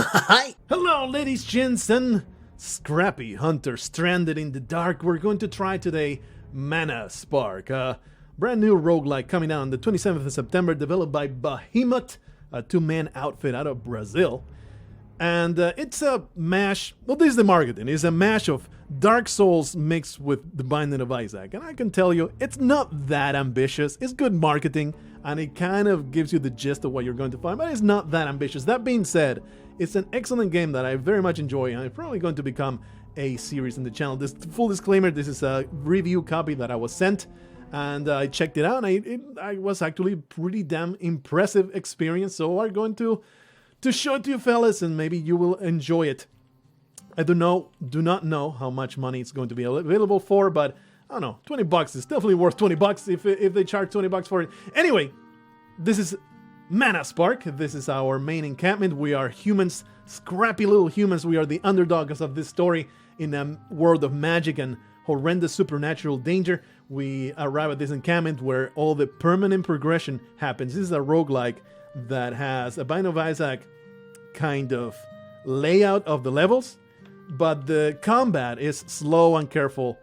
Hi! Hello, ladies, gents, and scrappy hunters stranded in the dark. We're going to try today Mana Spark, a brand new roguelike coming out on the 27th of September, developed by BEHEMUTT, a two-man outfit out of Brazil. And it's a mash, well, this is the marketing, it's a mash of Dark Souls mixed with The Binding of Isaac. And I can tell you, it's not that ambitious. It's good marketing, and it kind of gives you the gist of what you're going to find, but it's not that ambitious. That being said, it's an excellent game that I very much enjoy, and it's probably going to become a series in the channel. This full disclaimer, this is a review copy that I was sent, and I checked it out, and I was actually pretty damn impressive experience, so I'm going to show it to you fellas, and maybe you will enjoy it. I do not know how much money it's going to be available for, but I don't know, 20 bucks is definitely worth 20 bucks if they charge 20 bucks for it. Anyway, this is Mana Spark. This is our main encampment. We are humans, scrappy little humans. We are the underdogs of this story in a world of magic and horrendous supernatural danger. We arrive at this encampment where all the permanent progression happens. This is a roguelike that has a Binding of Isaac kind of layout of the levels, but the combat is slow and careful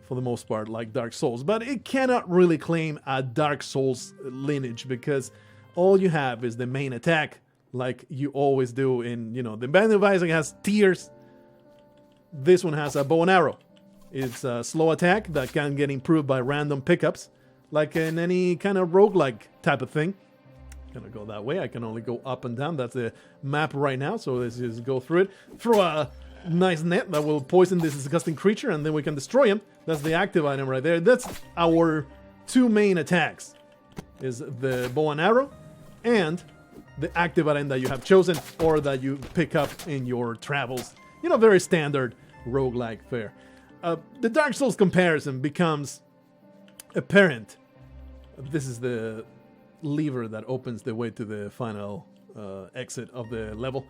for the most part, like Dark Souls. But it cannot really claim a Dark Souls lineage, because all you have is the main attack, like you always do in, the Binding of Isaac has tears. This one has a bow and arrow. It's a slow attack that can get improved by random pickups, like in any kind of roguelike type of thing. Gonna go that way. I can only go up and down. That's the map right now, so let's just go through it. Throw a nice net that will poison this disgusting creature, and then we can destroy him. That's the active item right there. That's our two main attacks, is the bow and arrow and the active item that you have chosen or that you pick up in your travels. Very standard roguelike fare. The Dark Souls comparison becomes apparent. This is the lever that opens the way to the final exit of the level.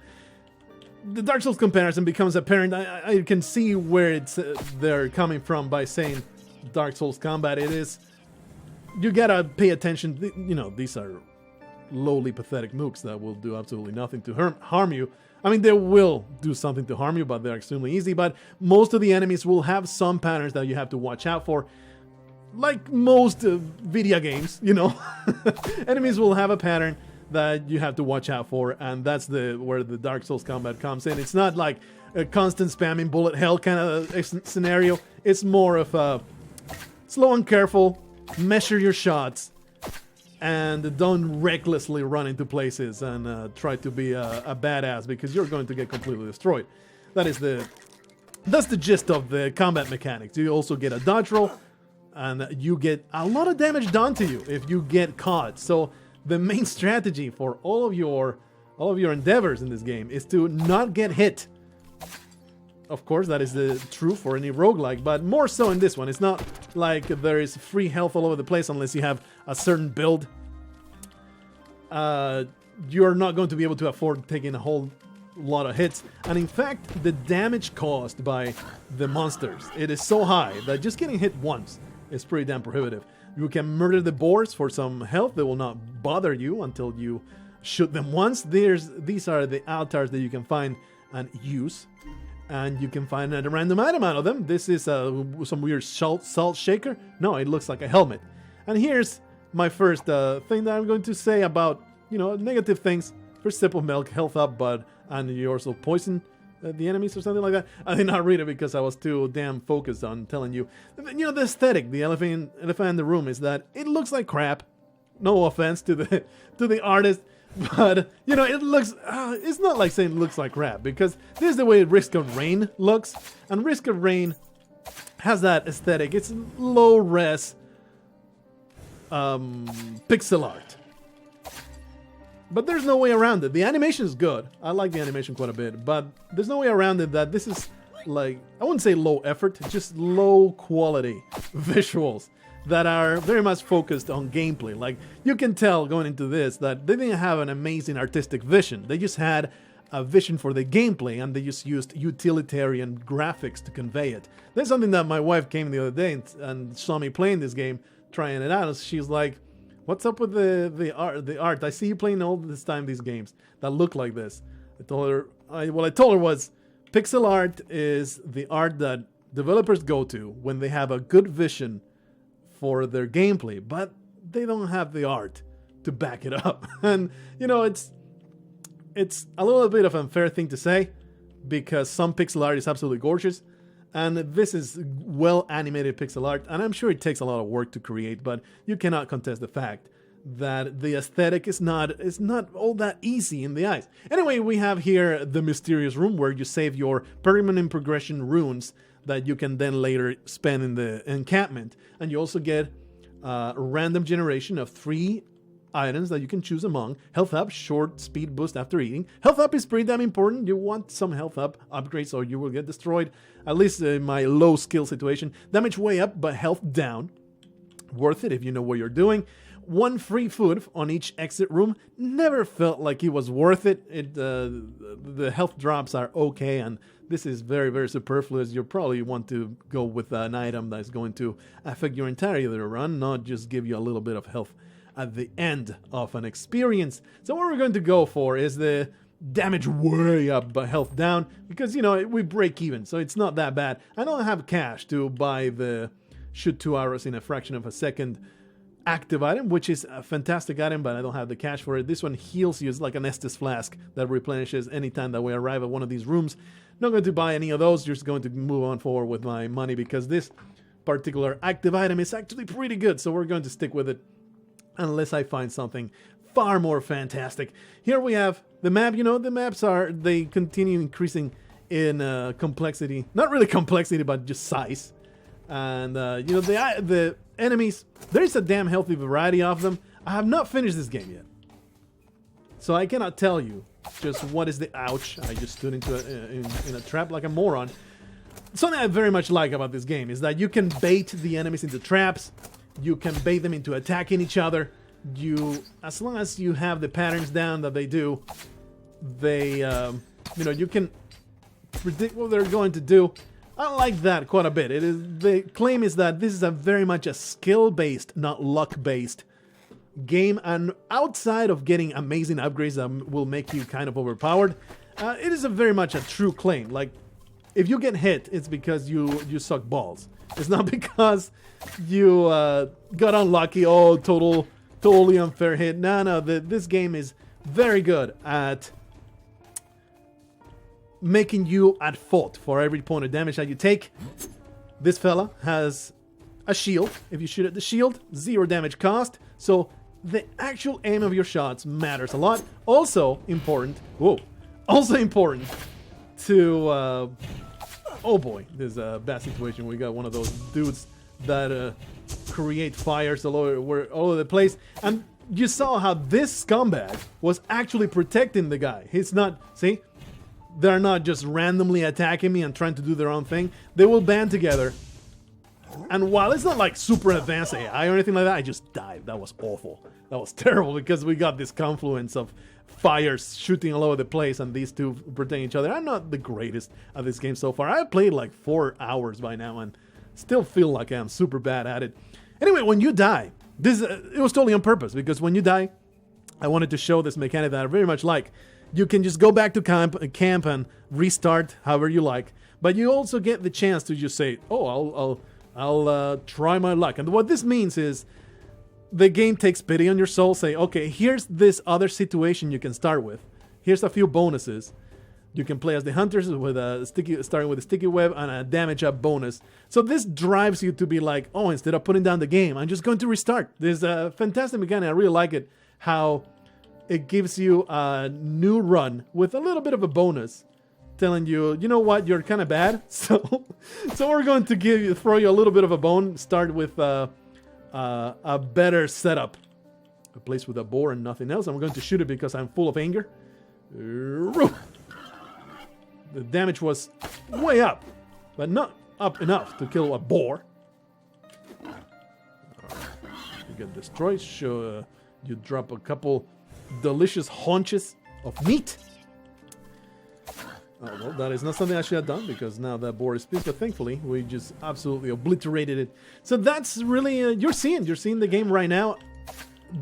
The Dark Souls comparison becomes apparent. I can see where they're coming from by saying Dark Souls combat. It is, you gotta pay attention. These are lowly pathetic mooks that will do absolutely nothing to harm you. I mean, they will do something to harm you, but they're extremely easy. But most of the enemies will have some patterns that you have to watch out for. Like most video games, enemies will have a pattern that you have to watch out for, and that's where the Dark Souls combat comes in. It's not like a constant spamming bullet hell kind of scenario. It's more of a slow and careful, measure your shots, and don't recklessly run into places and try to be a badass, because you're going to get completely destroyed. That's the gist of the combat mechanics. You also get a dodge roll, and you get a lot of damage done to you if you get caught. So the main strategy for all of your endeavors in this game is to not get hit. Of course, that is true for any roguelike, but more so in this one. It's not like there is free health all over the place unless you have a certain build. You're not going to be able to afford taking a whole lot of hits, and in fact, the damage caused by the monsters, it is so high that just getting hit once is pretty damn prohibitive. You can murder the boars for some health. They will not bother you until you shoot them once. These are the altars that you can find and use, and you can find a random item out of them. This is some weird salt shaker. No, it looks like a helmet. And here's my first thing that I'm going to say about negative things. First sip of milk, health up, and you also poison the enemies or something like that. I did not read it because I was too damn focused on telling you. The aesthetic, the elephant in the room, is that it looks like crap. No offense to the artist, but it looks. It's not like saying it looks like crap, because this is the way Risk of Rain looks, and Risk of Rain has that aesthetic. It's low res pixel art. But there's no way around it. The animation is good. I like the animation quite a bit, but there's no way around it that this is like, I wouldn't say low effort, just low quality visuals that are very much focused on gameplay. Like, you can tell going into this that they didn't have an amazing artistic vision. They just had a vision for the gameplay, and they just used utilitarian graphics to convey it. That's something that my wife came the other day and saw me playing this game, trying it out. She's like, what's up with the art? I see you playing all this time these games that look like this. I told her, what I told her was, pixel art is the art that developers go to when they have a good vision for their gameplay, but they don't have the art to back it up. And, you know, it's a little bit of an unfair thing to say, because some pixel art is absolutely gorgeous, and this is well animated pixel art, and I'm sure it takes a lot of work to create, but you cannot contest the fact that the aesthetic is not all that easy in the eyes. Anyway, we have here the mysterious room where you save your permanent progression runes that you can then later spend in the encampment, and you also get a random generation of 3 items that you can choose among. Health up, short speed boost after eating. Health up is pretty damn important. You want some health up upgrades or you will get destroyed, at least in my low skill situation. Damage way up, but health down. Worth it if you know what you're doing. 1 free food on each exit room. Never felt like it was worth it. The health drops are okay, and this is very, very superfluous. You probably want to go with an item that's going to affect your entire run, not just give you a little bit of health at the end of an experience. So what we're going to go for is the damage way up but health down, because, you know, we break even, so it's not that bad. I don't have cash to buy the shoot 2 arrows in a fraction of a second active item, which is a fantastic item, but I don't have the cash for it. This one heals you. It's like an Estus flask that replenishes anytime that we arrive at one of these rooms. Not going to buy any of those, just going to move on forward with my money, because this particular active item is actually pretty good, so we're going to stick with it unless I find something far more fantastic. Here we have the map. You know, the maps they continue increasing in complexity. Not really complexity, but just size. And, you know, the enemies, there's a damn healthy variety of them. I have not finished this game yet, so I cannot tell you just what is the ouch. I just stood into in a trap like a moron. Something I very much like about this game is that you can bait the enemies into traps. You can bait them into attacking each other. As long as you have the patterns down that they do, you know, you can predict what they're going to do. I like that quite a bit. The claim is that this is very much a skill-based, not luck-based game, and outside of getting amazing upgrades that will make you kind of overpowered, it is very much a true claim. Like, if you get hit, it's because you suck balls. It's not because you got unlucky. Oh, totally unfair hit. No, this game is very good at making you at fault for every point of damage that you take. This fella has a shield. If you shoot at the shield, 0 damage cost. So the actual aim of your shots matters a lot. Also important to oh boy, there's a bad situation. We got one of those dudes that create fires all over the place, and you saw how this scumbag was actually protecting the guy. He's not, see, they're not just randomly attacking me and trying to do their own thing. They will band together, and while it's not like super advanced AI or anything like that, I just died. That was awful. That was terrible, because we got this confluence of fires shooting all over the place and these two protecting each other. I'm not the greatest at this game so far. I've played like 4 hours by now and still feel like I'm super bad at it. Anyway, when you die, it was totally on purpose, because when you die, I wanted to show this mechanic that I very much like. You can just go back to camp and restart however you like, but you also get the chance to just say, oh, I'll try my luck. And what this means is the game takes pity on your soul, say, okay, here's this other situation you can start with. Here's a few bonuses. You can play as the hunters with starting with a sticky web and a damage up bonus. So this drives you to be like, oh, instead of putting down the game, I'm just going to restart. There's a fantastic mechanic. I really like it, how it gives you a new run with a little bit of a bonus, telling you, you know what, you're kind of bad. So we're going to throw you a little bit of a bone. Start with a better setup, a place with a boar and nothing else. I'm going to shoot it because I'm full of anger. The damage was way up, but not up enough to kill a boar. You get destroyed. You drop a couple delicious haunches of meat. Oh, well, that is not something I should have done, because now that boar is pissed, but thankfully we just absolutely obliterated it. So that's really, you're seeing the game right now.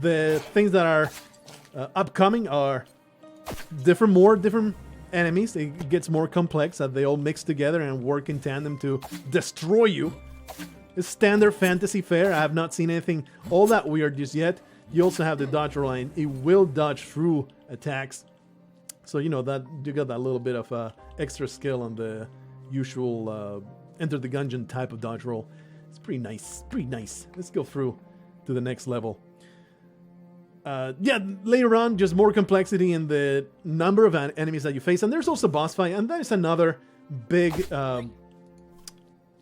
The things that are upcoming are different enemies. It gets more complex as they all mix together and work in tandem to destroy you. It's standard fantasy fare. I have not seen anything all that weird just yet. You also have the dodge line. It will dodge through attacks. So, you know, that you got that little bit of extra skill on the usual enter the gungeon type of dodge roll. It's pretty nice. Pretty nice. Let's go through to the next level. Yeah, later on, just more complexity in the number of enemies that you face. And there's also boss fight. And there's another big, not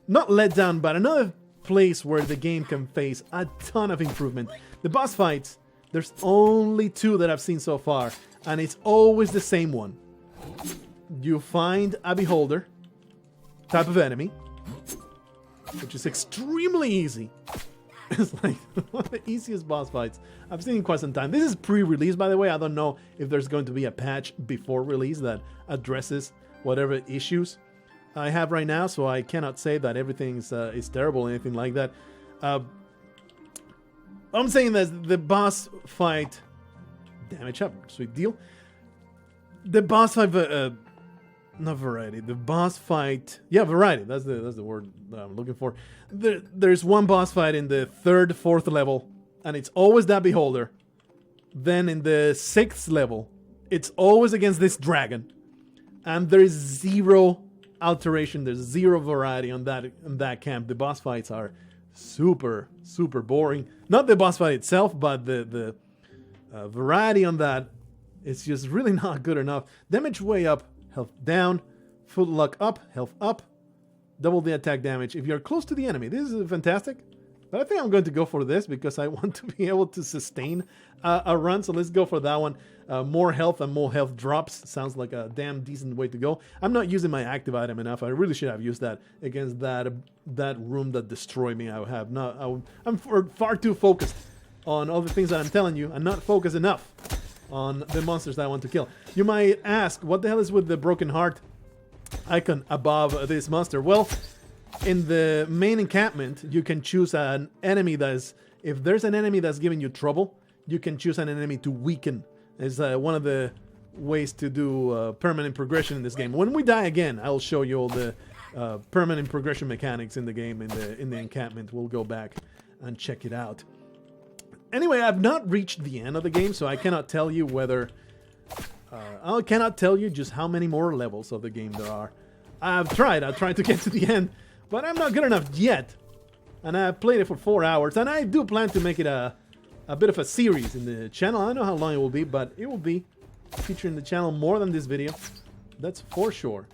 letdown, but another place where the game can face a ton of improvement. The boss fights, there's only 2 that I've seen so far. And it's always the same one. You find a beholder type of enemy, which is extremely easy. It's like one of the easiest boss fights I've seen in quite some time. This is pre-release, by the way. I don't know if there's going to be a patch before release that addresses whatever issues I have right now, so I cannot say that everything is terrible or anything like that. I'm saying that the boss fight damage up, sweet deal. The boss fight, not variety. The boss fight, yeah, variety. That's the word that I'm looking for. There's one boss fight in the 3rd, 4th level, and it's always that beholder. Then in the 6th level, it's always against this dragon, and there is 0 alteration. There's 0 variety on that camp. The boss fights are super boring. Not the boss fight itself, but the variety on that is just really not good enough. Damage way up, health down, full luck up, health up, double the attack damage if you're close to the enemy. This is fantastic, but I think I'm going to go for this because I want to be able to sustain a run, so let's go for that one. More health and more health drops sounds like a damn decent way to go. I'm not using my active item enough. I really should have used that against that room that destroyed me. I'm far too focused on all the things that I'm telling you and not focused enough on the monsters that I want to kill. You might ask, what the hell is with the broken heart icon above this monster? Well, in the main encampment, you can choose an enemy if there's an enemy that's giving you trouble, you can choose an enemy to weaken. It's one of the ways to do permanent progression in this game. When we die again, I'll show you all the permanent progression mechanics in the game, in the encampment. We'll go back and check it out. Anyway, I've not reached the end of the game, so I cannot tell you whether... I cannot tell you just how many more levels of the game there are. I've tried to get to the end, but I'm not good enough yet. And I've played it for 4 hours, and I do plan to make it a bit of a series in the channel. I don't know how long it will be, but it will be featuring the channel more than this video. That's for sure.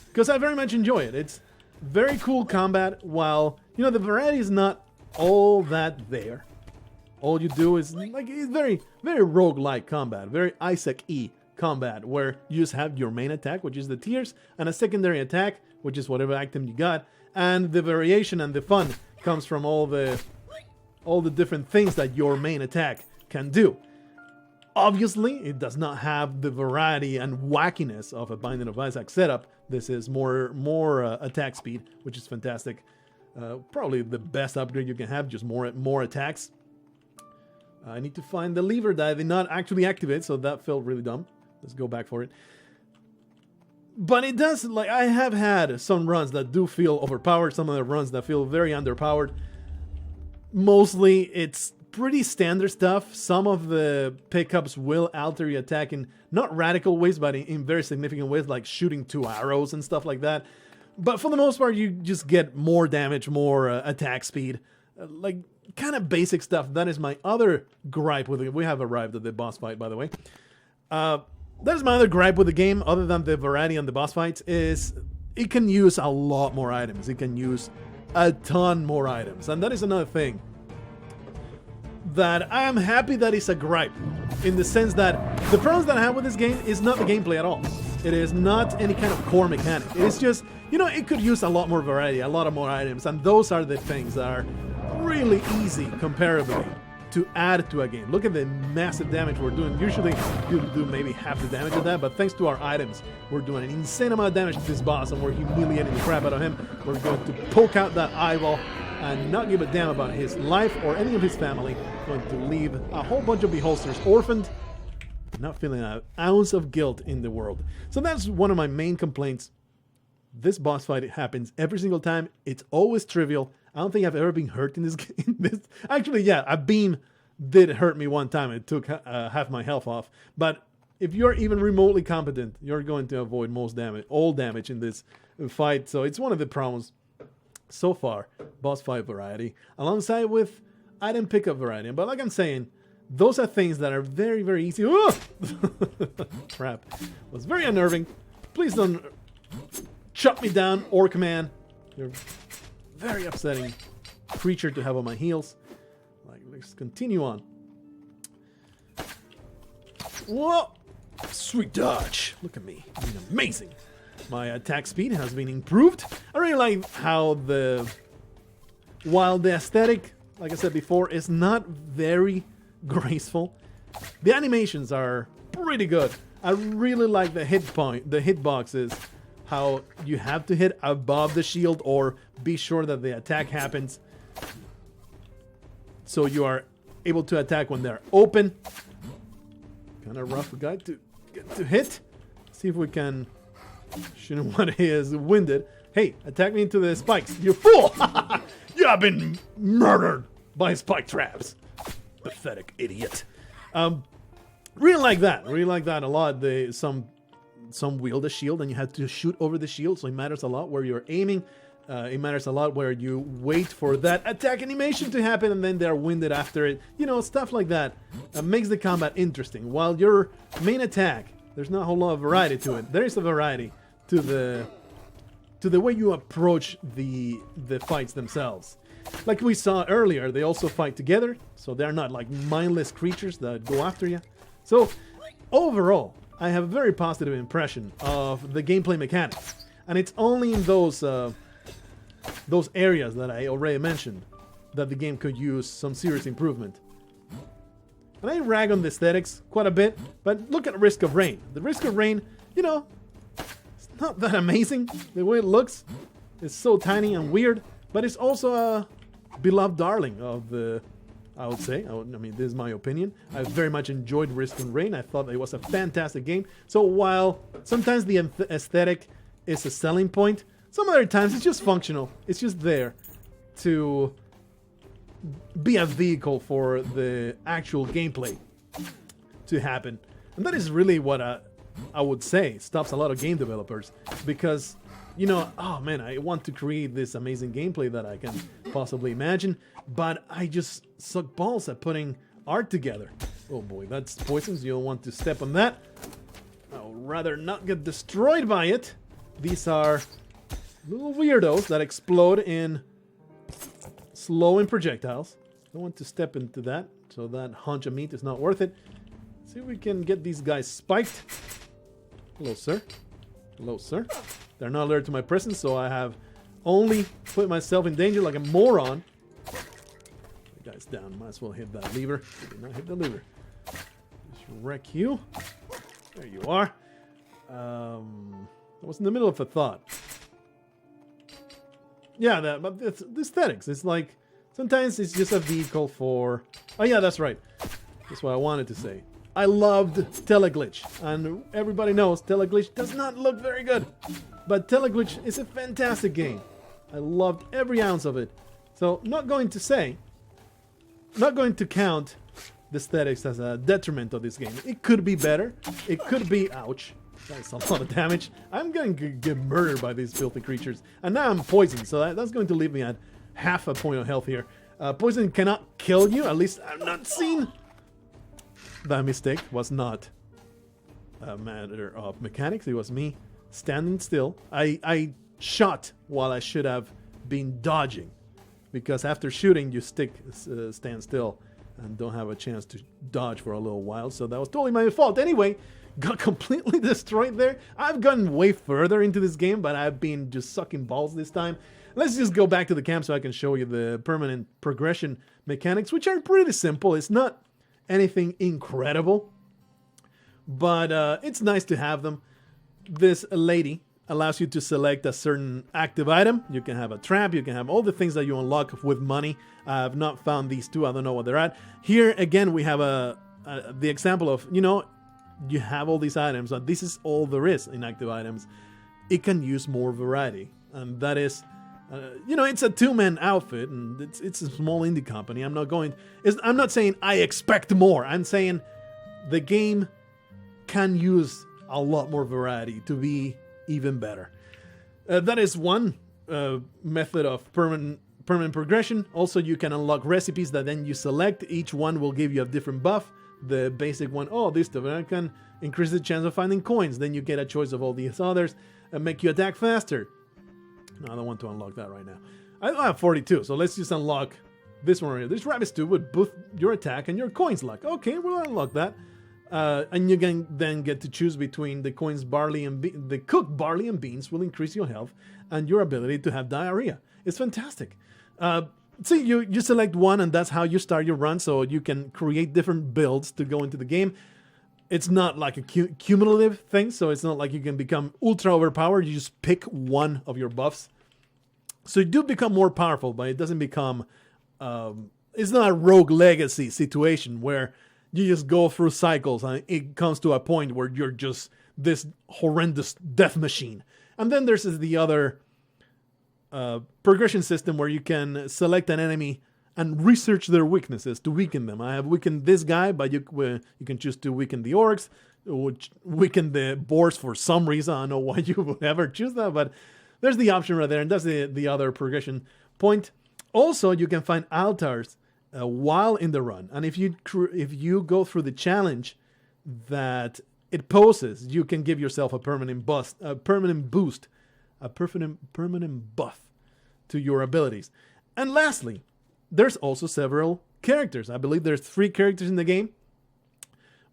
Because I very much enjoy it. It's very cool combat, while, you know, the variety is not all that there. All you do is, like, it's very roguelike combat, very Isaac-y combat, where you just have your main attack, which is the tears, and a secondary attack, which is whatever item you got, and the variation and the fun comes from all the different things that your main attack can do. Obviously, it does not have the variety and wackiness of a Binding of Isaac setup. This is more attack speed, which is fantastic. Probably the best upgrade you can have, just more attacks. I need to find the lever that I did not actually activate, so that felt really dumb. Let's go back for it. But it does, like, I have had some runs that do feel overpowered, some other runs that feel very underpowered. Mostly, it's pretty standard stuff. Some of the pickups will alter your attack in not radical ways, but in very significant ways, like shooting 2 arrows and stuff like that. But for the most part, you just get more damage, more attack speed. Like, kind of basic stuff. That is my other gripe with it. We have arrived at the boss fight, by the way. That is my other gripe with the game, other than the variety on the boss fights, is it can use a lot more items. It can use a ton more items. And that is another thing that I am happy that it's a gripe, in the sense that the problems that I have with this game is not the gameplay at all. It is not any kind of core mechanic. It's just, you know, it could use a lot more variety, a lot of more items, and those are the things that are really easy, comparably, to add to a game. Look at the massive damage we're doing. Usually, you do maybe half the damage of that, but thanks to our items, we're doing an insane amount of damage to this boss, and we're humiliating the crap out of him. We're going to poke out that eyeball and not give a damn about his life or any of his family. We're going to leave a whole bunch of beholders orphaned, not feeling an ounce of guilt in the world. So that's one of my main complaints. This boss fight happens every single time. It's always trivial. I don't think I've ever been hurt in this game. Actually, yeah, a beam did hurt me one time. It took half my health off. But if you're even remotely competent, you're going to avoid all damage in this fight. So it's one of the problems so far. Boss fight variety, alongside with item pickup variety. But like I'm saying, those are things that are very, very easy. Oh! Crap. It was very unnerving. Please don't chop me down, Orc Man. You're very upsetting creature to have on my heels. Like, let's continue on. Whoa! Sweet dodge. Look at me. I mean, amazing. My attack speed has been improved. I really like how while the aesthetic, like I said before, is not very graceful, the animations are pretty good. I really like the hitboxes, how you have to hit above the shield or be sure that the attack happens, so you are able to attack when they're open. Kind of rough guy to get to hit. See if we can shoot him when he is winded. Hey, attack me into the spikes, you fool! You have been murdered by spike traps. Pathetic idiot. Really like that a lot. Some wield a shield and you have to shoot over the shield, so it matters a lot where you're aiming. It matters a lot where you wait for that attack animation to happen and then they're winded after it. You know, stuff like that makes the combat interesting. While your main attack, there's not a whole lot of variety to it. There is a variety to the way you approach the fights themselves. Like we saw earlier, they also fight together, so they're not like mindless creatures that go after you. So overall, I have a very positive impression of the gameplay mechanics, and it's only in those areas that I already mentioned that the game could use some serious improvement. And I rag on the aesthetics quite a bit, but look at Risk of Rain. The Risk of Rain, you know, it's not that amazing the way it looks. It's so tiny and weird, but it's also a beloved darling of the, I would say. I mean, this is my opinion. I very much enjoyed Risk of Rain. I thought it was a fantastic game. So while sometimes the aesthetic is a selling point, some other times it's just functional. It's just there to be a vehicle for the actual gameplay to happen. And that is really what I would say stops a lot of game developers, because, you know, oh man, I want to create this amazing gameplay that I can possibly imagine, but I just suck balls at putting art together. Oh boy, that's poisons. You don't want to step on that. I'd rather not get destroyed by it. These are little weirdos that explode in slowing projectiles. Don't want to step into that, so that hunch of meat is not worth it. See if we can get these guys spiked. Hello, sir. Hello, sir. They're not alerted to my presence, so I have only put myself in danger like a moron. The guy's down. Might as well hit that lever. Did not hit the lever. Just wreck you. There you are. I was in the middle of a thought. Yeah, but it's the aesthetics. It's like, sometimes it's just a vehicle for... Oh yeah, that's right. That's what I wanted to say. I loved Teleglitch, and everybody knows Teleglitch does not look very good. But Teleglitch is a fantastic game. I loved every ounce of it. So, not going to count the aesthetics as a detriment of this game. It could be better. It could be... Ouch. That's a lot of damage. I'm going to get murdered by these filthy creatures. And now I'm poisoned, so that's going to leave me at half a point of health here. Poison cannot kill you, at least I've not seen. That mistake was not a matter of mechanics. It was me standing still. I shot while I should have been dodging, because after shooting you stand still and don't have a chance to dodge for a little while. So that was totally my fault. Anyway, got completely destroyed there. I've gotten way further into this game, but I've been just sucking balls this time. Let's just go back to the camp so I can show you the permanent progression mechanics, which are pretty simple. It's not anything incredible, but it's nice to have them. This lady allows you to select a certain active item. You can have a trap, you can have all the things that you unlock with money. I have not found these two, I don't know what they're at. Here again we have the example of, you know, you have all these items, and this is all there is in active items, it can use more variety. And that is, you know, it's a two-man outfit, and it's a small indie company. I'm not saying I expect more. I'm saying the game can use a lot more variety to be even better. That is one method of permanent progression. Also, you can unlock recipes that then you select. Each one will give you a different buff. The basic one, oh, this stuff can increase the chance of finding coins. Then you get a choice of all these others and make you attack faster. No, I don't want to unlock that right now. I have 42, so let's just unlock this one right here. This rabbit stew would boost your attack and your coins luck. Okay, we'll unlock that. And you can then get to choose between the coins, barley, and the cooked barley and beans will increase your health and your ability to have diarrhea. It's fantastic. See, you select one, and that's how you start your run, so you can create different builds to go into the game. It's not like a cumulative thing, so it's not like you can become ultra overpowered. You just pick one of your buffs. So you do become more powerful, but it doesn't become... it's not a rogue legacy situation where you just go through cycles and it comes to a point where you're just this horrendous death machine. And then there's the other progression system where you can select an enemy and research their weaknesses to weaken them. I have weakened this guy, but you can choose to weaken the orcs, which weaken the boars for some reason. I don't know why you would ever choose that, but there's the option right there, and that's the other progression point. Also, you can find altars while in the run, and if you go through the challenge that it poses, you can give yourself a permanent buff to your abilities. And lastly, there's also several characters. I believe there's 3 characters in the game.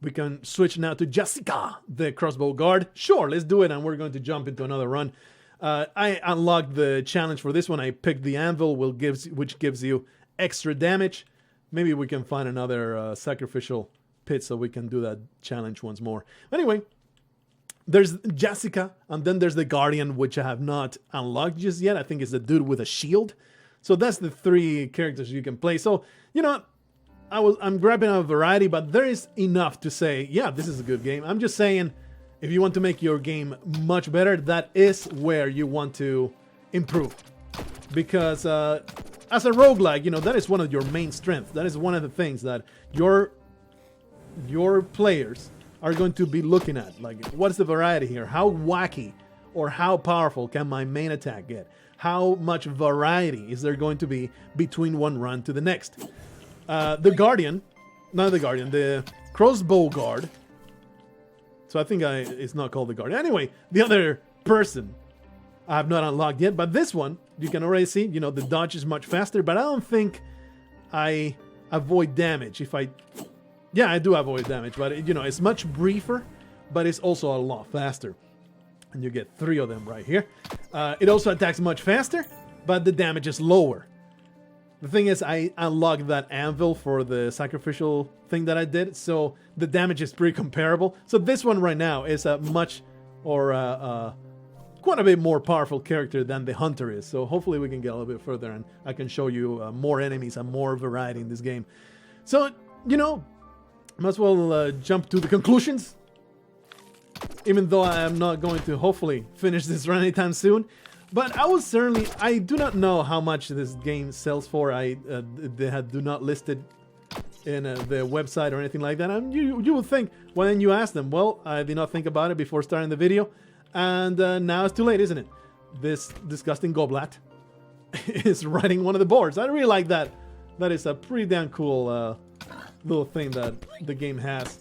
We can switch now to Jessica, the crossbow guard. Sure, let's do it, and we're going to jump into another run. I unlocked the challenge for this one. I picked the Anvil, which gives you extra damage. Maybe we can find another sacrificial pit so we can do that challenge once more. Anyway, there's Jessica, and then there's the Guardian, which I have not unlocked just yet. I think it's the dude with a shield. So that's the 3 characters you can play. So, you know, I'm grabbing a variety, but there is enough to say, yeah, this is a good game. I'm just saying, if you want to make your game much better, that is where you want to improve. Because as a roguelike, you know, that is one of your main strengths. That is one of the things that your players are going to be looking at. Like, what's the variety here? How wacky or how powerful can my main attack get? How much variety is there going to be between one run to the next? The crossbow guard. So I think it's not called the Guardian. Anyway, the other person I have not unlocked yet, but this one, you can already see, you know, the dodge is much faster, but I don't think I avoid damage. Yeah, I do avoid damage, but, you know, it's much briefer, but it's also a lot faster. And you get 3 of them right here. It also attacks much faster, but the damage is lower. The thing is, I unlocked that Anvil for the sacrificial thing that I did, so the damage is pretty comparable. So this one right now is a much, or quite a bit more powerful character than the Hunter is. So hopefully we can get a little bit further, and I can show you more enemies and more variety in this game. So, you know, might as well jump to the conclusions. Even though I am not going to hopefully finish this run anytime soon. But I do not know how much this game sells for. They do not list it in the website or anything like that. And you would think, well, then you ask them, well, I did not think about it before starting the video. And now it's too late, isn't it? This disgusting goblet is riding one of the boards. I really like that. That is a pretty damn cool little thing that the game has.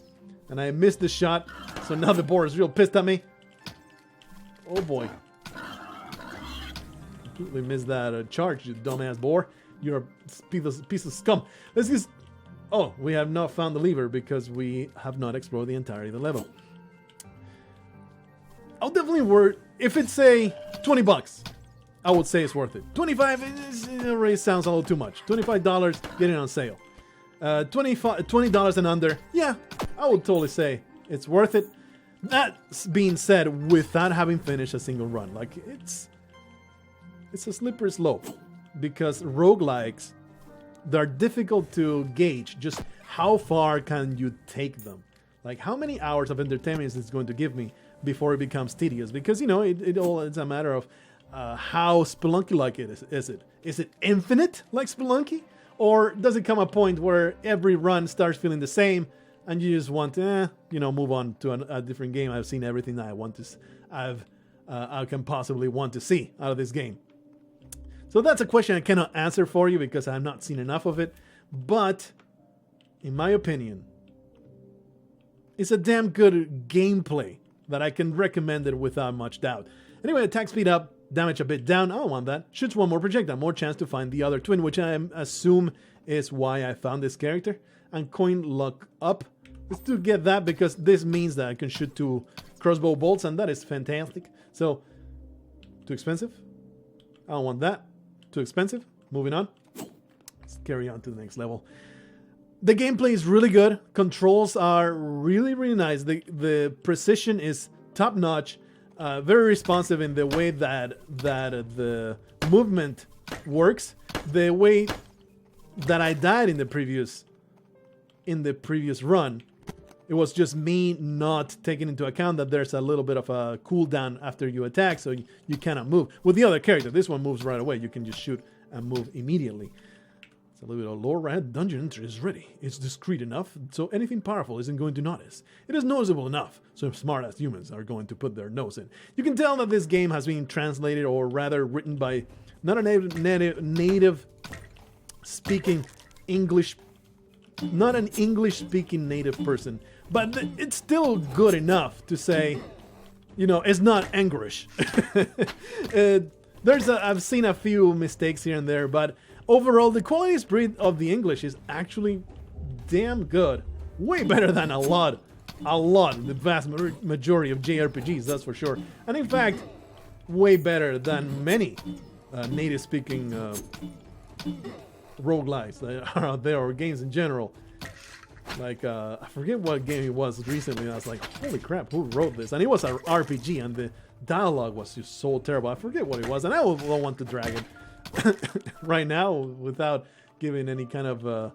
And I missed the shot, so now the boar is real pissed at me. Oh boy. Completely missed that charge, you dumbass boar. You're a piece of scum. Let's just... Oh, we have not found the lever because we have not explored the entirety of the level. I'll definitely worth... If it's, say, 20 bucks, I would say it's worth it. 25, it already sounds a little too much. $25, get it on sale. $20 and under, yeah, I would totally say it's worth it. That being said, without having finished a single run, like it's a slippery slope, because roguelikes, they're difficult to gauge just how far can you take them. Like, how many hours of entertainment is this going to give me before it becomes tedious? Because, you know, it's a matter of how Spelunky-like it is. Is it infinite like Spelunky? Or does it come a point where every run starts feeling the same and you just want to, you know, move on to a different game? I've seen everything that I can possibly want to see out of this game. So that's a question I cannot answer for you because I've not seen enough of it. But, in my opinion, it's a damn good gameplay that I can recommend it without much doubt. Anyway, attack speed up, damage a bit down. I don't want that. Shoots one more projectile, more chance to find the other twin, which I assume is why I found this character. And coin luck up. Let's to get that because this means that I can shoot 2 crossbow bolts, and that is fantastic. So, too expensive. I don't want that. Too expensive. Moving on. Let's carry on to the next level. The gameplay is really good. Controls are really, really nice. The precision is top notch. Very responsive in the way that the movement works. The way that I died in the previous run, it was just me not taking into account that there's a little bit of a cooldown after you attack, so you cannot move. With the other character, this one moves right away. You can just shoot and move immediately. It's a little bit of lore, right? Dungeon entry is ready. It's discreet enough, so anything powerful isn't going to notice. It is noticeable enough, so smart-ass humans are going to put their nose in. You can tell that this game has been translated, or rather written by not a native-speaking English, not an English-speaking native person, but it's still good enough to say, you know, it's not English. I've seen a few mistakes here and there, but overall, the quality spread of the English is actually damn good. Way better than a lot, the vast majority of JRPGs, that's for sure. And in fact, way better than many native-speaking roguelites that are out there, or games in general. Like, I forget what game it was recently, and I was like, holy crap, who wrote this? And it was an RPG, and the dialogue was just so terrible. I forget what it was, and I don't want to drag it right now without giving any kind of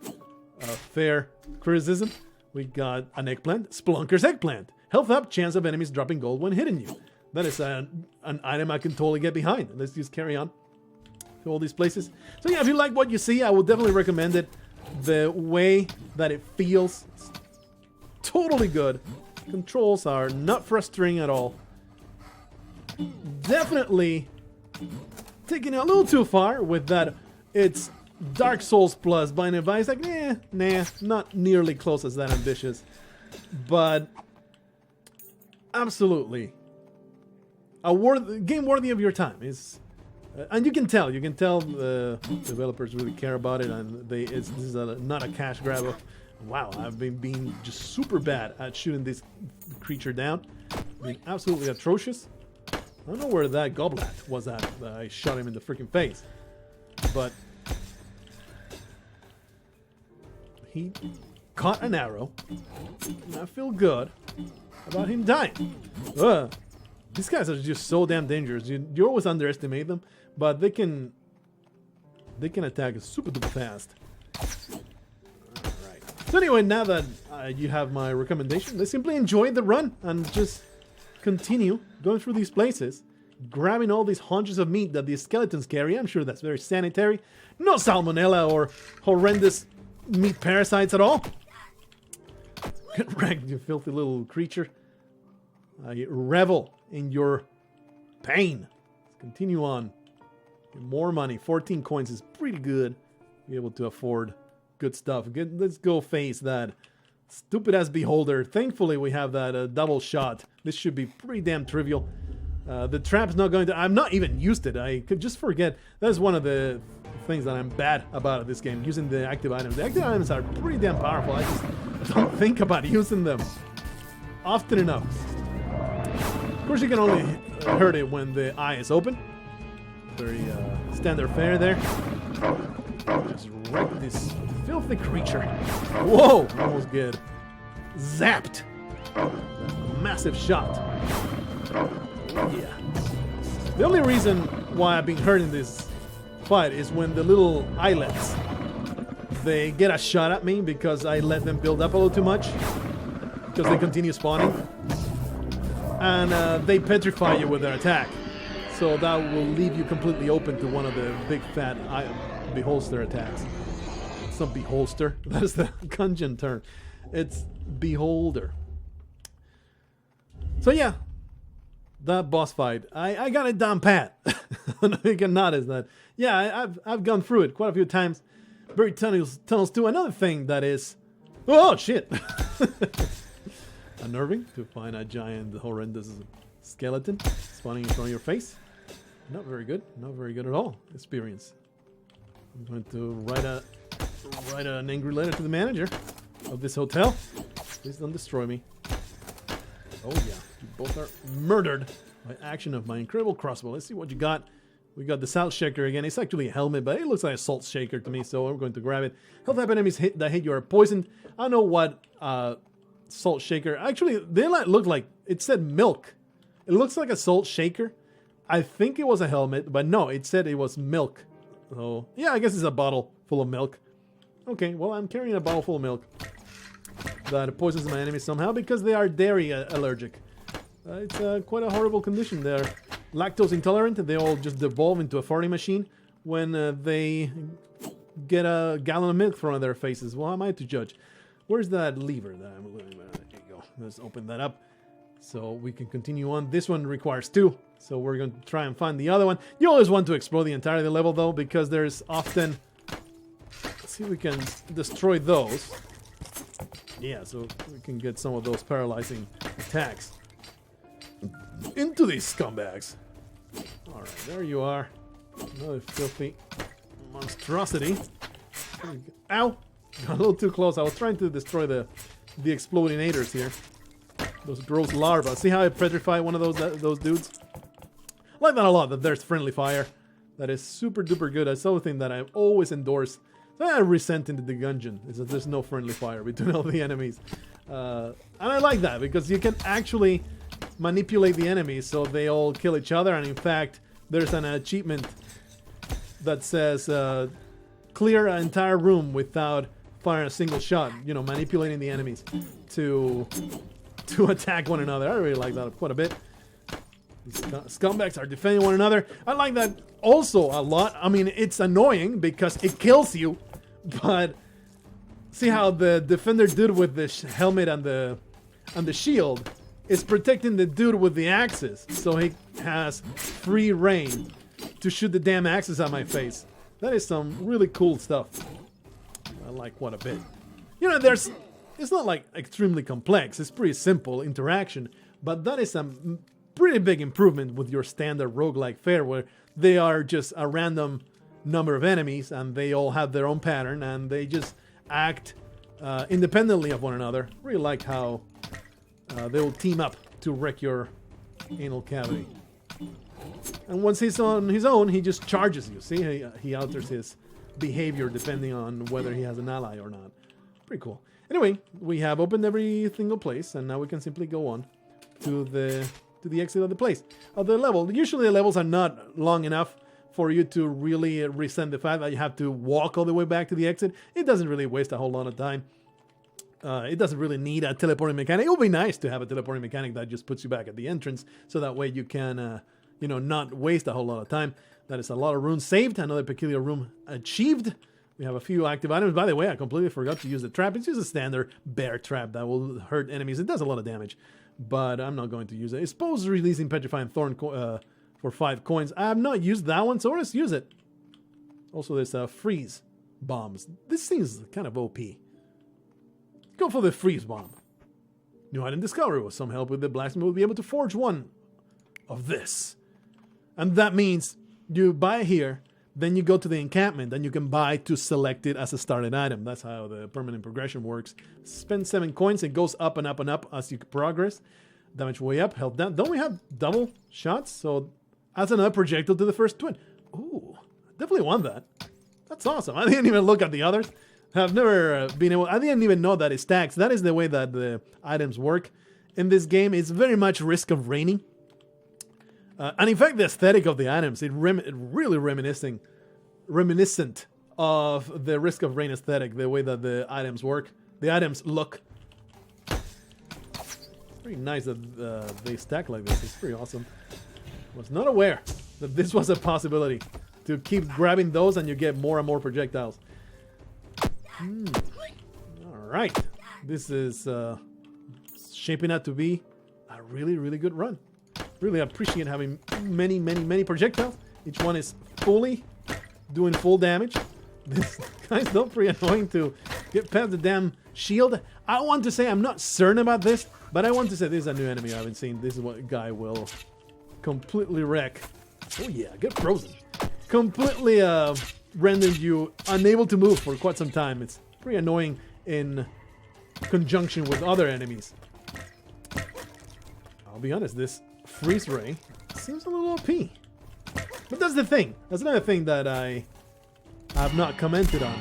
fair criticism. We got an eggplant, Spelunker's eggplant. Health up, chance of enemies dropping gold when hitting you. That is an item I can totally get behind. Let's just carry on to all these places. So yeah, if you like what you see, I would definitely recommend it. The way that it feels, it's totally good. Controls are not frustrating at all. Definitely taking it a little too far with that. It's Dark Souls plus Binding of Isaac. Nah, not nearly close as that ambitious, but absolutely a game worthy of your time. Is and you can tell the developers really care about it, and this is not a cash grab of, wow, I've been being just super bad at shooting this creature down. Being absolutely atrocious. I don't know where that goblet was at. I shot him in the freaking face. But he caught an arrow, and I feel good about him dying. These guys are just so damn dangerous. You always underestimate them, but they can attack super duper fast. Alright. So anyway, now that you have my recommendation, let's simply enjoy the run and just continue going through these places, grabbing all these haunches of meat that these skeletons carry. I'm sure that's very sanitary. No salmonella or horrendous meat parasites at all. Get wrecked, you filthy little creature. I revel in your pain. Let's continue on. Get more money. 14 coins is pretty good. Be able to afford good stuff. Let's go face that stupid ass beholder. Thankfully, we have that double shot. This should be pretty damn trivial. The trap's not going to... I'm not even used it. I could just forget. That's one of the things that I'm bad about this game. Using the active items. The active items are pretty damn powerful. I just don't think about using them often enough. Of course, you can only hurt it when the eye is open. Very standard fare there. Just wreck this filthy creature. Whoa! Almost get zapped. Massive shot. Yeah. The only reason why I've been hurt in this fight is when the little eyelets, they get a shot at me because I let them build up a little too much. because they continue spawning. And they petrify you with their attack. So that will leave you completely open to one of the big fat beholster attacks. It's not beholster, that is the Gungeon term. It's beholder. So yeah, that boss fight, I got it down pat. You can notice that. Yeah, I've gone through it quite a few times. Buried tunnels too. Another thing that is, oh shit, unnerving to find a giant horrendous skeleton spawning in front of your face. Not very good. Not very good at all. Experience. I'm going to write an angry letter to the manager of this hotel. Please don't destroy me. Oh yeah, you both are murdered by action of my incredible crossbow. Let's see what you got. We got the Salt Shaker again. It's actually a helmet, but it looks like a Salt Shaker to me, so I'm going to grab it. Health type enemies that hit you are poisoned. I don't know what Salt Shaker... Actually, they look like... It said milk. It looks like a Salt Shaker. I think it was a helmet, but no, it said it was milk. So, yeah, I guess it's a bottle full of milk. Okay, well, I'm carrying a bottle full of milk that poisons my enemies somehow because they are dairy allergic. It's quite a horrible condition. They're lactose intolerant. They all just devolve into a farting machine when they get a gallon of milk thrown at their faces. Well, how am I to judge? Where's that lever that I'm looking at? There you go. Let's open that up so we can continue on. This one requires 2, so we're going to try and find the other one. You always want to explore the entirety of the level, though, because there's often... Let's see if we can destroy those. Yeah, so we can get some of those paralyzing attacks. Into these scumbags. Alright, there you are. Another filthy monstrosity. Ow! Got a little too close. I was trying to destroy the explodinators here. Those gross larvae. See how I petrified one of those dudes? I like that a lot, that there's friendly fire. That is super duper good. That's something that I've always endorsed. I resent into the Gungeon is that there's no friendly fire between all the enemies. And I like that because you can actually manipulate the enemies so they all kill each other. And in fact, there's an achievement that says clear an entire room without firing a single shot. You know, manipulating the enemies to attack one another. I really like that quite a bit. These scumbags are defending one another. I like that also a lot. I mean, it's annoying because it kills you, but see how the defender dude with the helmet and the shield is protecting the dude with the axes, so he has free reign to shoot the damn axes at my face. That is some really cool stuff. I like quite a bit. You know, it's not like extremely complex. It's pretty simple interaction, but that is some pretty big improvement with your standard roguelike fare where they are just a random number of enemies and they all have their own pattern and they just act independently of one another. Really like how they will team up to wreck your anal cavity. And once he's on his own, he just charges you. See, he alters his behavior depending on whether he has an ally or not. Pretty cool. Anyway, we have opened every single place and now we can simply go on to the exit of the place. Of the level. Usually the levels are not long enough for you to really resent the fact that you have to walk all the way back to the exit. It doesn't really waste a whole lot of time. It doesn't really need a teleporting mechanic. It would be nice to have a teleporting mechanic that just puts you back at the entrance, so that way you can, you know, not waste a whole lot of time. That is a lot of runes saved. Another peculiar room achieved. We have a few active items. By the way, I completely forgot to use the trap. It's just a standard bear trap that will hurt enemies. It does a lot of damage, but I'm not going to use it. It's supposed to releasing Petrifying Thorn for 5 coins. I have not used that one, so let's use it. Also, there's freeze bombs. This seems kind of OP. Go for the freeze bomb. New item discovery. With some help with the blacksmith, we'll be able to forge one of this. And that means you buy here, then you go to the encampment, and you can buy to select it as a starting item. That's how the permanent progression works. Spend 7 coins, it goes up and up and up as you progress. Damage way up, health down. Don't we have double shots? So adds another projectile to the first twin. Ooh, definitely want that. That's awesome. I didn't even look at the others. I've never been able... I didn't even know that it stacks. That is the way that the items work in this game. It's very much risk of raining. And in fact, the aesthetic of the items, it really reminiscent of the Risk of Rain aesthetic, the way that the items work. The items look. pretty nice that they stack like this. It's pretty awesome. Was not aware that this was a possibility. To keep grabbing those and you get more and more projectiles. Alright. This is shaping out to be a really, really good run. Really appreciate having many, many, many projectiles. Each one is fully doing full damage. This guy's not pretty annoying to get past the damn shield. I want to say, I'm not certain about this, but I want to say this is a new enemy I haven't seen. This is what a guy will completely wreck. Oh yeah, get frozen. Completely rendering you unable to move for quite some time. It's pretty annoying in conjunction with other enemies. I'll be honest, this freeze ray seems a little OP. But that's the thing. That's another thing that I have not commented on.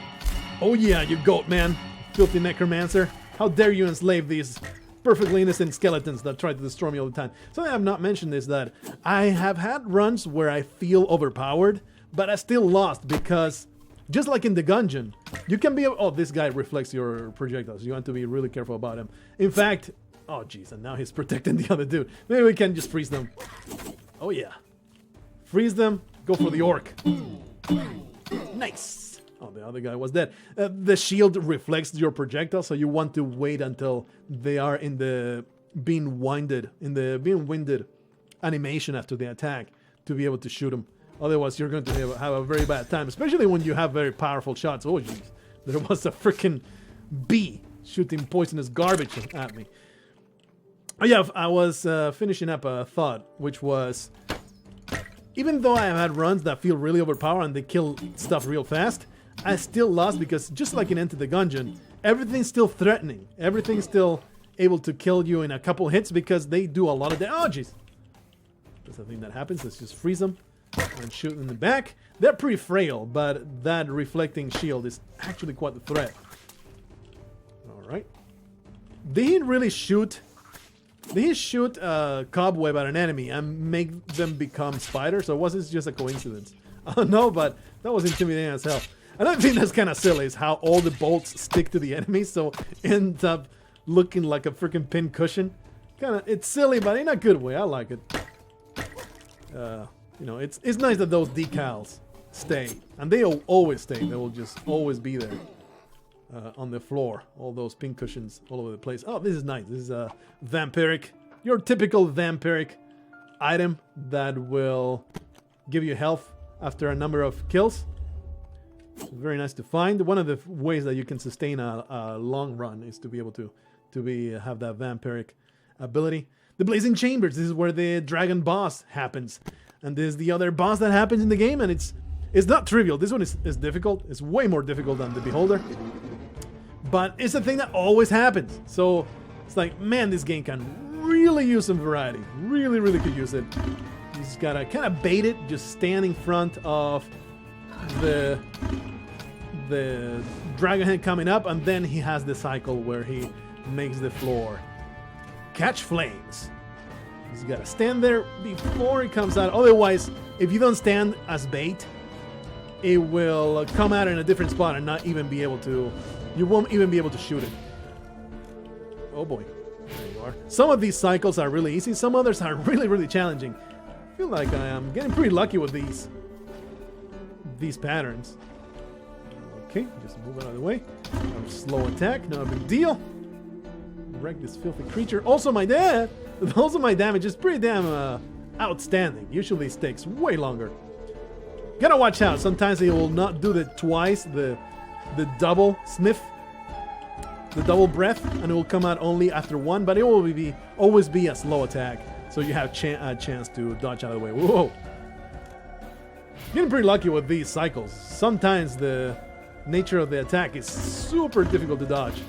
Oh yeah, you goat man. Filthy necromancer. How dare you enslave these perfectly innocent skeletons that try to destroy me all the time. Something I have not mentioned is that I have had runs where I feel overpowered, but I still lost because, just like in the gungeon, you can be... Oh, this guy reflects your projectiles. You want to be really careful about him. In fact... Oh, jeez, and now he's protecting the other dude. Maybe we can just freeze them. Oh, yeah. Freeze them. Go for the orc. Nice. Oh, the other guy was dead. The shield reflects your projectile, so you want to wait until they are in the being winded animation after the attack to be able to shoot them. Otherwise, you're going to have a very bad time, especially when you have very powerful shots. Oh, jeez. There was a freaking bee shooting poisonous garbage at me. Oh, yeah, I was finishing up a thought, which was, even though I have had runs that feel really overpowered and they kill stuff real fast, I still lost because, just like in Enter the Gungeon, everything's still threatening. Everything's still able to kill you in a couple hits because they do a lot of damage. Oh, jeez. That's the thing that happens. Let's just freeze them and shoot in the back. They're pretty frail, but that reflecting shield is actually quite the threat. Alright. They didn't really shoot... They didn't shoot a cobweb at an enemy and make them become spiders, or was this just a coincidence? I don't know, but that was intimidating as hell. Another thing that's kind of silly is how all the bolts stick to the enemy, so it ends up looking like a freaking pin cushion. It's silly, but in a good way. I like it. You know, it's nice that those decals stay, and they'll always stay. They will just always be there on the floor. All those pin cushions all over the place. Oh, this is nice. This is a vampiric, your typical vampiric item that will give you health after a number of kills. Very nice to find. One of the ways that you can sustain a long run is to be able to have that vampiric ability. The Blazing Chambers. This is where the dragon boss happens, and this is the other boss that happens in the game, and it's not trivial. This one is difficult. It's way more difficult than the Beholder, but it's a thing that always happens. So it's like, man, this game can really use some variety. Really, really could use it. You just gotta kind of bait it. Just stand in front of the dragon head coming up, and then he has the cycle where he makes the floor catch flames. You just gotta stand there before it comes out. Otherwise, if you don't stand as bait, it will come out in a different spot and not even be able to... You won't even be able to shoot it. Oh boy. There you are. Some of these cycles are really easy. Some others are really, really challenging. I feel like I am getting pretty lucky with these patterns. Okay, just move out of the way. Slow attack, not a big deal. Wreck this filthy creature. Also my damage is pretty damn outstanding. Usually it takes way longer. Gotta watch out. Sometimes they will not do the twice, the double sniff, the double breath, and it will come out only after one, but it will always be a slow attack, so you have a chance to dodge out of the way. Whoa! Getting pretty lucky with these cycles. Sometimes the nature of the attack is super difficult to dodge.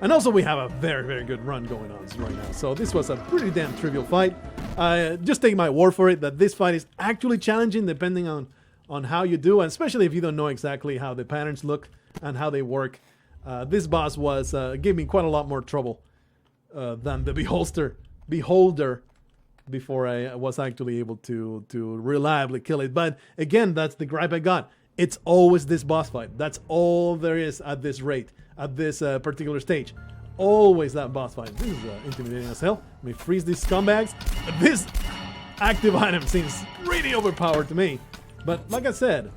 And also we have a very, very good run going on right now. So this was a pretty damn trivial fight. Just take my word for it that this fight is actually challenging depending on how you do, and especially if you don't know exactly how the patterns look and how they work. This boss gave me quite a lot more trouble than the Beholder before I was actually able to reliably kill it. But again, that's the gripe I got. It's always this boss fight. That's all there is at this rate, at this particular stage. Always that boss fight. This is intimidating as hell. Let me freeze these scumbags. This active item seems really overpowered to me. But like I said,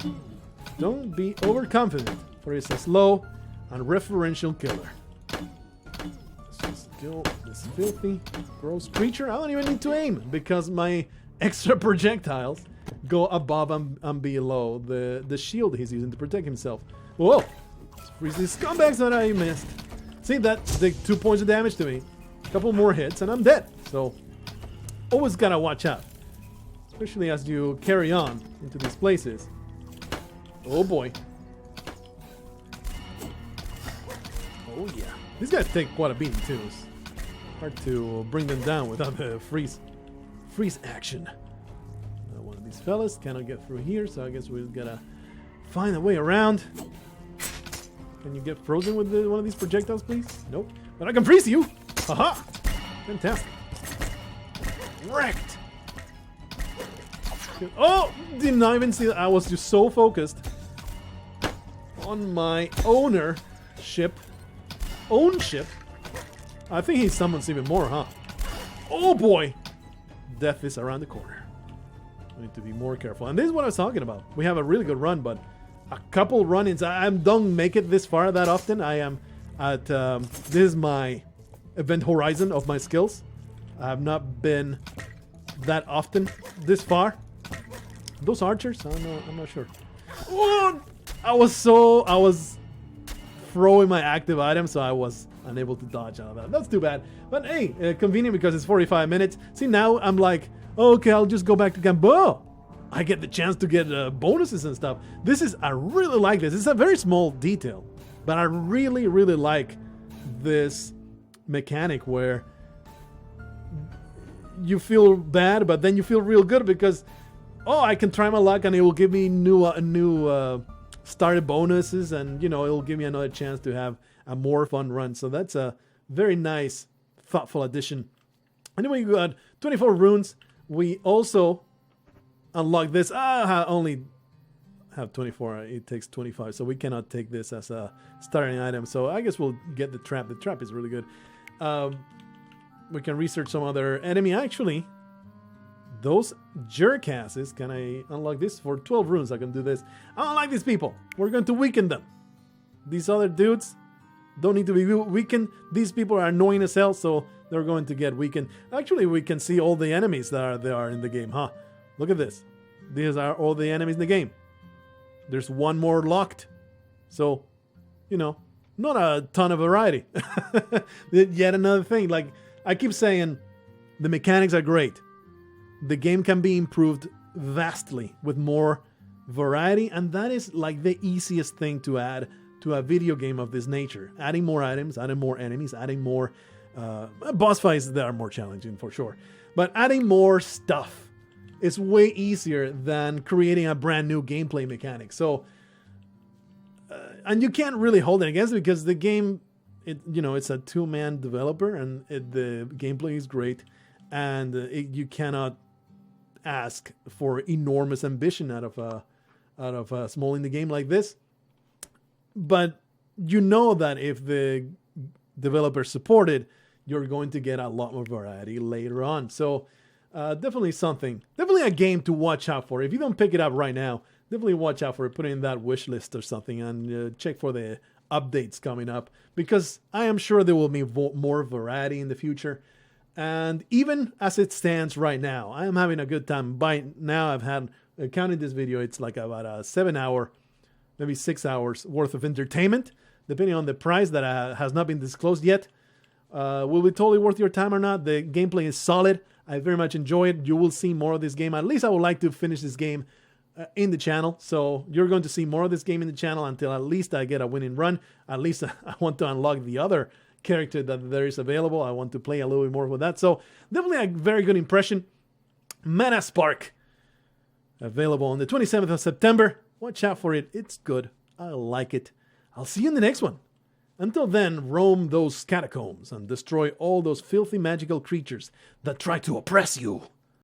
don't be overconfident, for it's a slow and referential killer. Let's just kill this filthy, gross creature. I don't even need to aim because my extra projectiles go above and below the shield he's using to protect himself. Whoa! Let's freeze these scumbags that I missed. See, that did 2 points of damage to me. A couple more hits and I'm dead. So, always gotta watch out. Especially as you carry on into these places. Oh boy. Oh yeah. These guys take quite a beating too. It's hard to bring them down without the freeze action. One of these fellas cannot get through here, so I guess we've gotta find a way around. Can you get frozen with one of these projectiles, please? Nope. But I can freeze you! Haha! Fantastic. Wrecked! Oh! Did not even see that. I was just so focused on my own ship. I think he summons even more, huh? Oh boy! Death is around the corner. We need to be more careful. And this is what I was talking about. We have a really good run, but a couple run-ins. I don't make it this far that often. I am at this is my event horizon of my skills. I have not been that often this far. Those archers? I'm not sure. Oh, I was throwing my active item, so I was unable to dodge out of that. That's too bad. But hey, convenient because it's 45 minutes. See, now I'm like, okay, I'll just go back to camp. Oh, I get the chance to get bonuses and stuff. I really like this. It's a very small detail, but I really, really like this mechanic where you feel bad, but then you feel real good because, oh, I can try my luck and it will give me new starter bonuses, and you know, it'll give me another chance to have a more fun run. So that's a very nice, thoughtful addition. Anyway, we got 24 runes. We also unlock this. I only have 24. It takes 25, so we cannot take this as a starting item. So I guess we'll get the trap. The trap is really good. We can research some other enemy. Actually, those jerkasses. Can I unlock this for 12 runes? I can do this. I don't like these people. We're going to weaken them. These other dudes don't need to be weakened. These people are annoying as hell, so they're going to get weakened. Actually, we can see all the enemies that are in the game, huh? Look at this. These are all the enemies in the game. There's one more locked. So, you know, not a ton of variety. Yet another thing. Like, I keep saying, the mechanics are great. The game can be improved vastly with more variety, and that is like the easiest thing to add to a video game of this nature. Adding more items, adding more enemies, adding more boss fights that are more challenging for sure. But adding more stuff is way easier than creating a brand new gameplay mechanic. So, and you can't really hold it against it because the game, it's a two-man developer, and the gameplay is great, and you cannot ask for enormous ambition out of a small indie game like this. But you know that if the developers support it, you're going to get a lot more variety later on. So definitely a game to watch out for. If you don't pick it up right now, definitely watch out for it. Put it in that wish list or something, and check for the updates coming up, because I am sure there will be more variety in the future. And even as it stands right now, I am having a good time. By now, I've had, counting this video, it's like about a 7-hour, maybe 6 hours worth of entertainment, depending on the price that has not been disclosed yet. Will be totally worth your time or not? The gameplay is solid. I very much enjoy it. You will see more of this game. At least I would like to finish this game in the channel. So you're going to see more of this game in the channel until at least I get a winning run. At least I want to unlock the other character that there is available. I want to play a little bit more with that. So definitely a very good impression. Mana Spark, available on the 27th of September. Watch out for it. It's good. I like it. I'll see you in the next one. Until then, roam those catacombs and destroy all those filthy magical creatures that try to oppress you.